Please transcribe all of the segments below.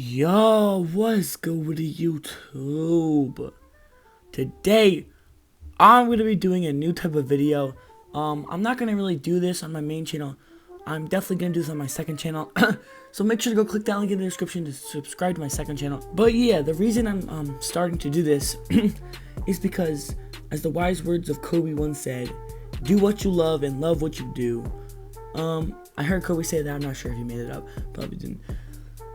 Yo, what's good with the YouTube? Today, I'm going to be doing a new type of video. I'm not going to really do this on my main channel. I'm definitely going to do this on my second channel. So make sure to go click that link in the description to subscribe to my second channel. But yeah, the reason I'm starting to do this is because, as the wise words of Kobe once said, do what you love and love what you do. I heard Kobe say that. I'm not sure if he made it up. Probably didn't.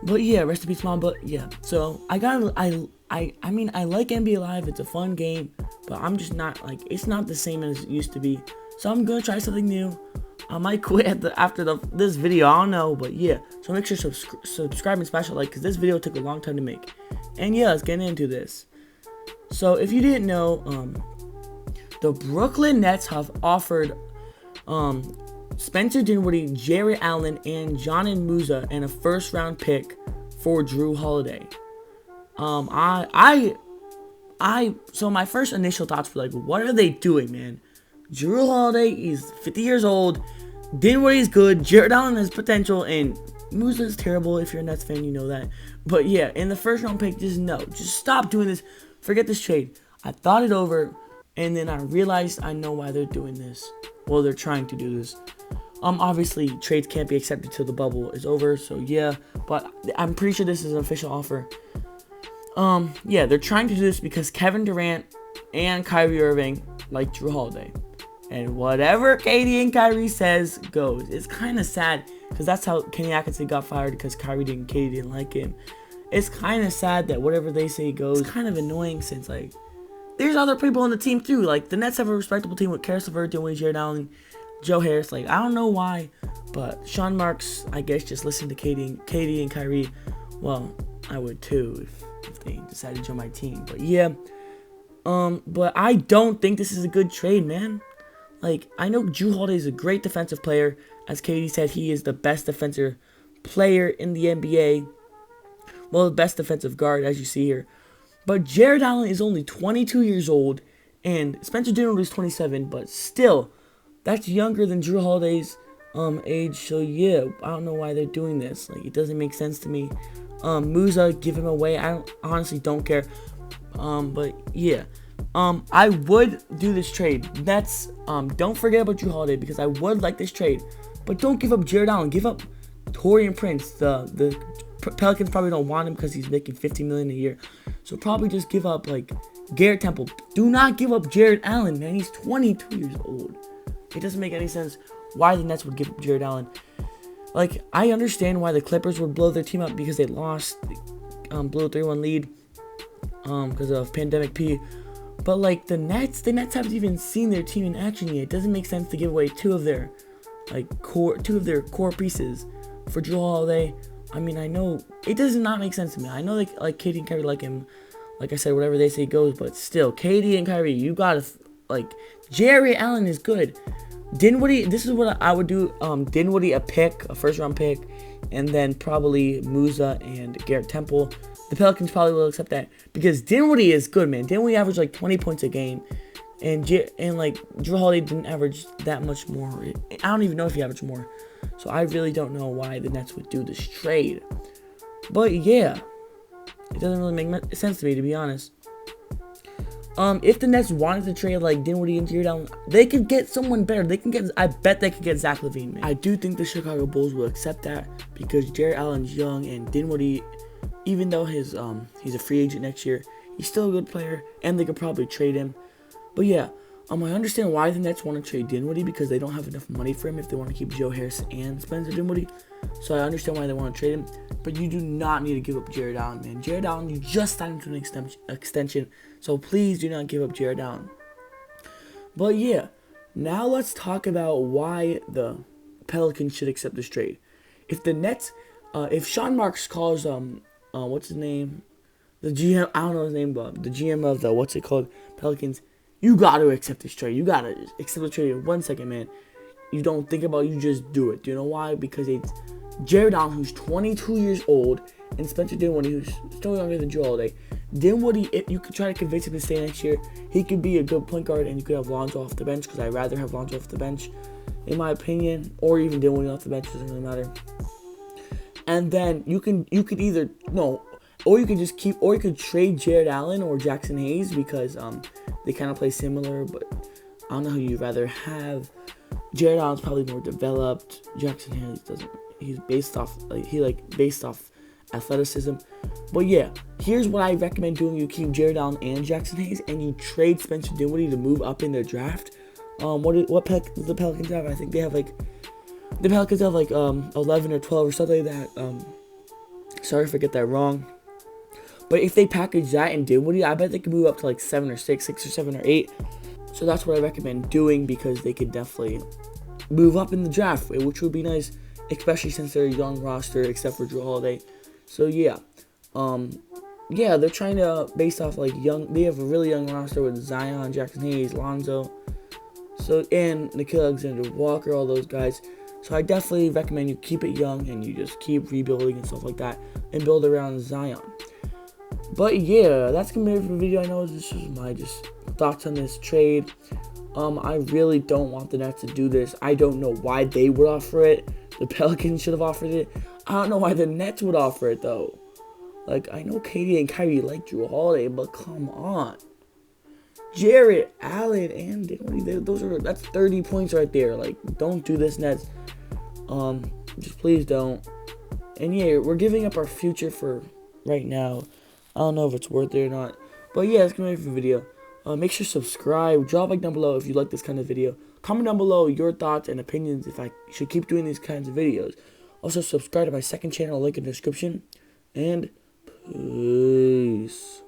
But yeah, rest in peace, mom. But yeah, so I mean, I like NBA Live. It's a fun game, but I'm just not it's not the same as it used to be. So I'm gonna try something new. I might quit after this video. I don't know, but yeah. So make sure to subscribe and smash a like, because this video took a long time to make. And yeah, let's get into this. So if you didn't know, the Brooklyn Nets have offered Spencer Dinwiddie, Jarrett Allen, and Johnny Musa, and a first-round pick for Jrue Holiday. So my first initial thoughts were like, what are they doing, man? Jrue Holiday is 50 years old. Dinwiddie is good. Jarrett Allen has potential, and Musa is terrible. If you're a Nets fan, you know that. But yeah, in the first-round pick, just stop doing this. Forget this trade. I thought it over, and then I realized I know why they're doing this. Well, they're trying to do this. Obviously, trades can't be accepted till the bubble is over, so yeah, but I'm pretty sure this is an official offer. Yeah, they're trying to do this because Kevin Durant and Kyrie Irving like Jrue Holiday. And whatever KD and Kyrie says goes. It's kind of sad, because that's how Kenny Atkinson got fired, because KD didn't like him. It's kind of sad that whatever they say goes. It's kind of annoying, since, there's other people on the team, too. The Nets have a respectable team with Karis LeVert, Dinwiddie, Jarrett Allen, Joe Harris. I don't know why, but Sean Marks, I guess, just listened to KD and Kyrie. Well, I would too if they decided to join my team. But yeah, but I don't think this is a good trade, man. I know Jrue Holiday is a great defensive player. As KD said, he is the best defensive player in the NBA. Well, the best defensive guard, as you see here. But Jarrett Allen is only 22 years old, and Spencer Dinwiddie is 27, but still, that's younger than Jrue Holiday's age. So yeah, I don't know why they're doing this. It doesn't make sense to me. Musa, give him away. I honestly don't care. But yeah, I would do this trade. That's don't forget about Jrue Holiday, because I would like this trade, but don't give up Jarrett Allen. Give up Taurean Prince. The Pelicans probably don't want him because he's making $50 million a year. So probably just give up Garrett Temple. Do not give up Jarrett Allen, man. He's 22 years old. It doesn't make any sense why the Nets would give up Jarrett Allen. I understand why the Clippers would blow their team up, because they lost, blew a 3-1 lead, because of Pandemic P. But the Nets haven't even seen their team in action yet. It doesn't make sense to give away two of their core pieces for Jrue Holiday. I mean, I know it does not make sense to me. I know KD and Kyrie like him. Like I said, whatever they say goes. But still, KD and Kyrie, you gotta Jarrett Allen is good. Dinwiddie, this is what I would do. Dinwiddie, a first round pick, and then probably Musa and Garrett Temple. The Pelicans probably will accept that, because Dinwiddie is good, man. Dinwiddie averaged 20 points a game, and Jrue Holiday didn't average that much more. I don't even know if he averaged more. So I really don't know why the Nets would do this trade. But yeah, it doesn't really make sense to me, to be honest. If the Nets wanted to trade Dinwiddie and Jarrett Allen, they could get someone better. I bet they could get Zach LaVine, man. I do think the Chicago Bulls will accept that, because Jarrett Allen's young, and Dinwiddie, even though he's a free agent next year, he's still a good player, and they could probably trade him. But yeah, I understand why the Nets want to trade Dinwiddie, because they don't have enough money for him if they want to keep Joe Harris and Spencer Dinwiddie. So I understand why they want to trade him, but you do not need to give up Jarrett Allen, man. Jarrett Allen, you just signed him to an extension, so please do not give up Jarrett Allen. But yeah, now let's talk about why the Pelicans should accept this trade. If the Nets, if Sean Marks calls what's his name, the GM, I don't know his name, but the GM of the Pelicans, you got to accept this trade. You got to accept the trade in 1 second, man. You don't think about it, you just do it. Do you know why? Because it's Jarrett Allen, who's 22 years old, and Spencer Dinwiddie, who's still younger than Jrue Holiday. Dinwiddie, if you could try to convince him to stay next year, he could be a good point guard, and you could have Lonzo off the bench, because I'd rather have Lonzo off the bench, in my opinion, or even Dinwiddie off the bench. Doesn't really matter. And then you could either no, or you could just keep, or you could trade Jarrett Allen or Jackson Hayes because they kind of play similar, but I don't know who you'd rather have. Jarrett Allen's probably more developed. Jackson Hayes doesn't. He's based off based off athleticism. But yeah, here's what I recommend doing: you keep Jarrett Allen and Jackson Hayes, and you trade Spencer Dinwiddie to move up in their draft. What pick does the Pelicans have? I think they have the Pelicans have 11 or 12 or something like that. Sorry if I get that wrong. But if they package that and Dinwiddie, I bet they can move up to like 7 or 6 or 7 or 8. So that's what I recommend doing because they could definitely move up in the draft, which would be nice, especially since they're a young roster, except for Jrue Holiday. So yeah, they're trying to based off young. They have a really young roster with Zion, Jackson Hayes, Lonzo, and Nickeil Alexander-Walker, all those guys. So I definitely recommend you keep it young and you just keep rebuilding and stuff like that and build around Zion. But yeah, that's gonna be it for the video. I know this is my just thoughts on this trade. I really don't want the Nets to do this. I don't know why they would offer it. The Pelicans should have offered it. I don't know why the Nets would offer it though. I know Katie and Kyrie like Jrue Holiday, but come on. Jarrett, Allen, and Dinwiddie, that's 30 points right there. Don't do this, Nets. Just please don't. And yeah, we're giving up our future for right now. I don't know if it's worth it or not. But yeah, that's gonna be it for the video. Make sure to subscribe. Drop a like down below if you like this kind of video. Comment down below your thoughts and opinions if I should keep doing these kinds of videos. Also, subscribe to my second channel, link in the description. And peace.